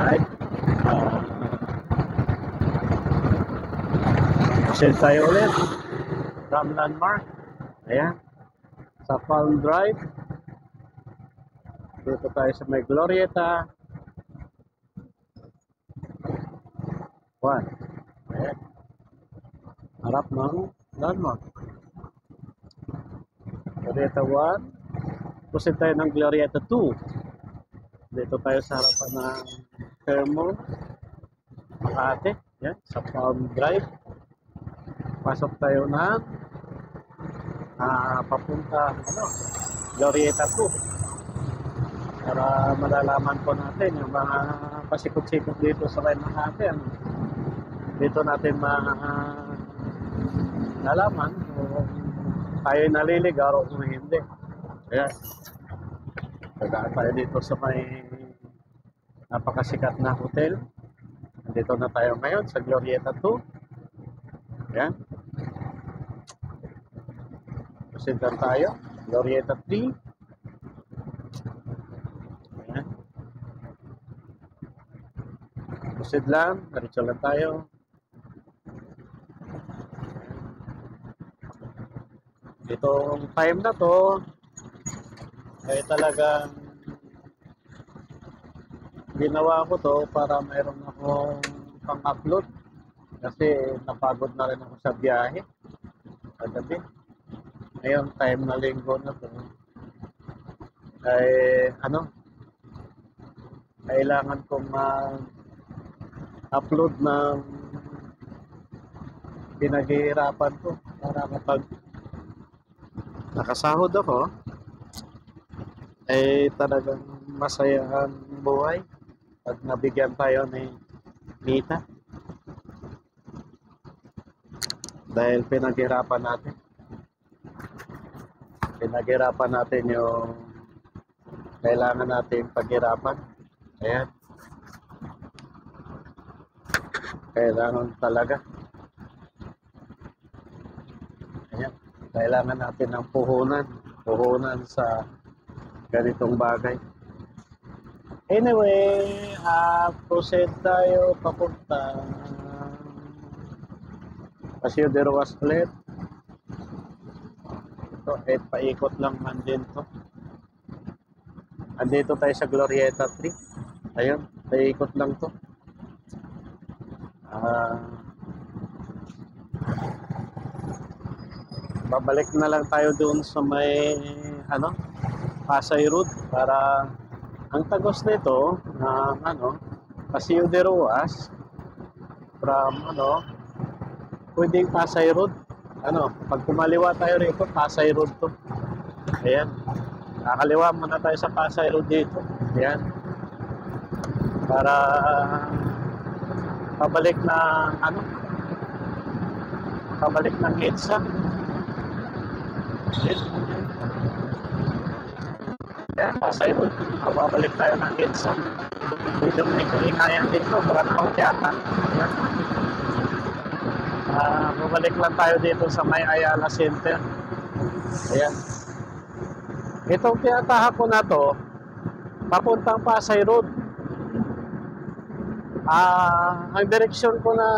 Alright. Proceed tayo ulit. From landmark. Ayan. Sa Palm Drive. Dito tayo sa may Glorieta. 1. Ayan. Harap ng landmark. Glorieta 1. Proceed tayo ng Glorieta 2. Dito tayo sa harapan ng Fairmont, Makati. Yan, sa Palm Drive. Pasok tayo ng papunta Glorieta 2. Para malalaman po natin yung mga pasikot-sikot dito sa may Makati. Dito natin malalaman kung tayo naliligaw o kung hindi. Ayan. Pagkaan tayo dito sa may napakasikat na hotel. Nandito na tayo ngayon sa Glorieta 2. Ayan. Proceed lang tayo. Glorieta 3. Ayan. Proceed lang. Diretso lang tayo. Itong time na to ay talagang ginawa ko to para mayroon akong pang-upload kasi napagod na rin ako sa biyahe kagabi. Ngayon time na linggo na to ay kailangan kong upload ng pinaghihirapan ko para kapag nakasahod ako ay talagang masaya ang buhay pag nabigyan tayo ni Nita dahil pinaghirapan natin yung kailangan natin paghirapan. Ayan, kailangan talaga. Ayan, kailangan natin ng puhunan sa ganitong bagay. Anyway, proceed tayo papunta Paseo de Ruas ulit. Ito, paikot lang man din to. Andito tayo sa Glorieta 3. Ayun, paikot lang to. Babalik na lang tayo doon sa may Pasay Road para ang tagos nito ng Paseo de Ruas from pwedeng Pasay Road. Pag kumaliwa tayo rito, Pasay Road to. Ayan. Nakakaliwa muna tayo sa Pasay Road dito. Ayan. Para pabalik ng EDSA. Ayan, Pasay Road. Pabalik tayo ng EDSA. Dito may kalingayan dito. Barangay yata. Ayan. Bumalik lang tayo dito sa may Ayala Center. Ayan. Itong pinatahan ko na to, papuntang Pasay Road. Ang direksyon ko na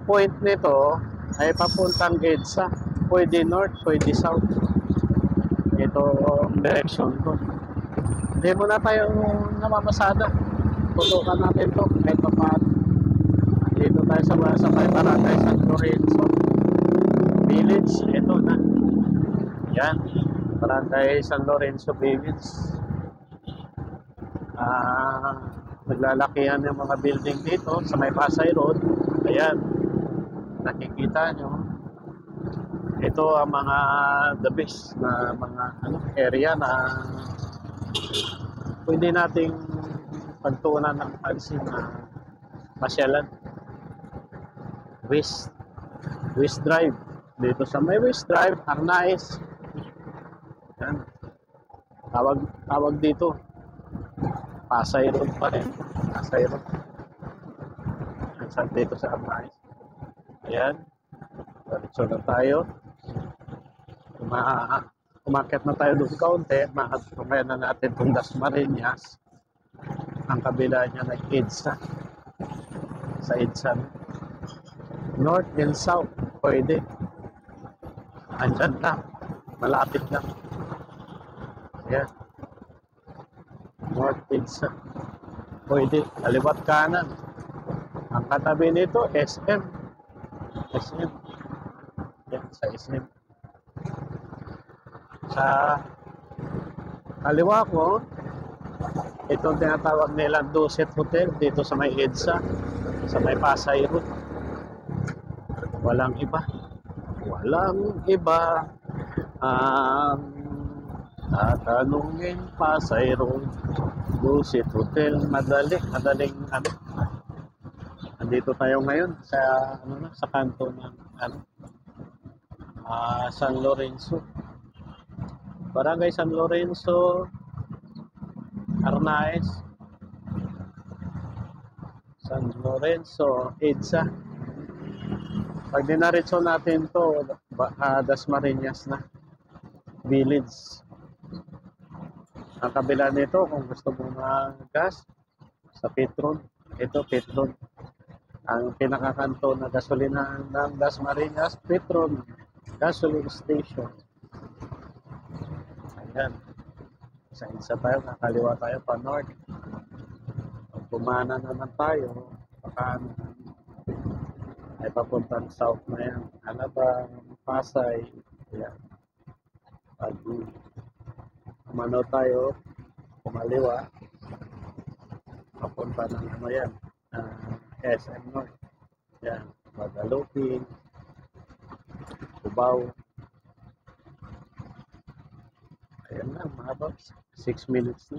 point nito ay papuntang EDSA. Pwede north, pwede south. Ito ang direksyon ko. Hindi muna tayo namamasada. Tutukan natin to kahit pa. Dito tayo sa may barangay San Lorenzo Village. Ito na. Yan. Barangay San Lorenzo Village. Naglalakihan yung mga building dito sa may Pasay Road. Ayan. Nakikita nyo. Ito ang mga the best na mga area na pwede nating pagtuunan ng pansin na pasyalan. West Drive. Dito sa may West Drive, Arnaiz. Yan. Tawag dito. Pasay Road pa rin. Pasay Road. Saan dito sa Arnaiz. Ayan. Diretso na tayo. Umakyat na tayo doon kaunti. Makatumayan na natin itong Dasmariñas. ang kabila niya ng EDSA. Sa EDSA. North and South, pwede. Andyan lang. Malapit lang. Yan. North EDSA. Pwede. Kaliwat kanan. Ang katabi nito, SM. SM. Yan, sa SM. Sa kaliwa ko, itong tinatawag nilang Duset Hotel dito sa may EDSA, sa may Pasay Road. Walang iba. Walang iba ang tatanungin. Pasay Road, Duset Hotel. Madaling ano. Andito tayo ngayon sa sa kanto ng San Lorenzo. Barangay San Lorenzo, Arnaez. San Lorenzo, EDSA. Pag dinaritso natin to, Dasmariñas na. Village. Ang kabila nito, kung gusto mo mag-gas, sa Petron. Ito, Petron. Ang pinakakanto na gasolina ng Dasmariñas, Petron Gasoline Station. Ayan. Sa EDSA tayo, nakaliwa tayo pa north. Pag pumana naman tayo, baka ay papuntang south na yan. Alabang, Pasay. Ayan. Pag umano tayo, kumaliwa, papunta ng yan, SM North. Yan, Guadalupe, Cubao. Ayan na, mga boss. 6 minutes na.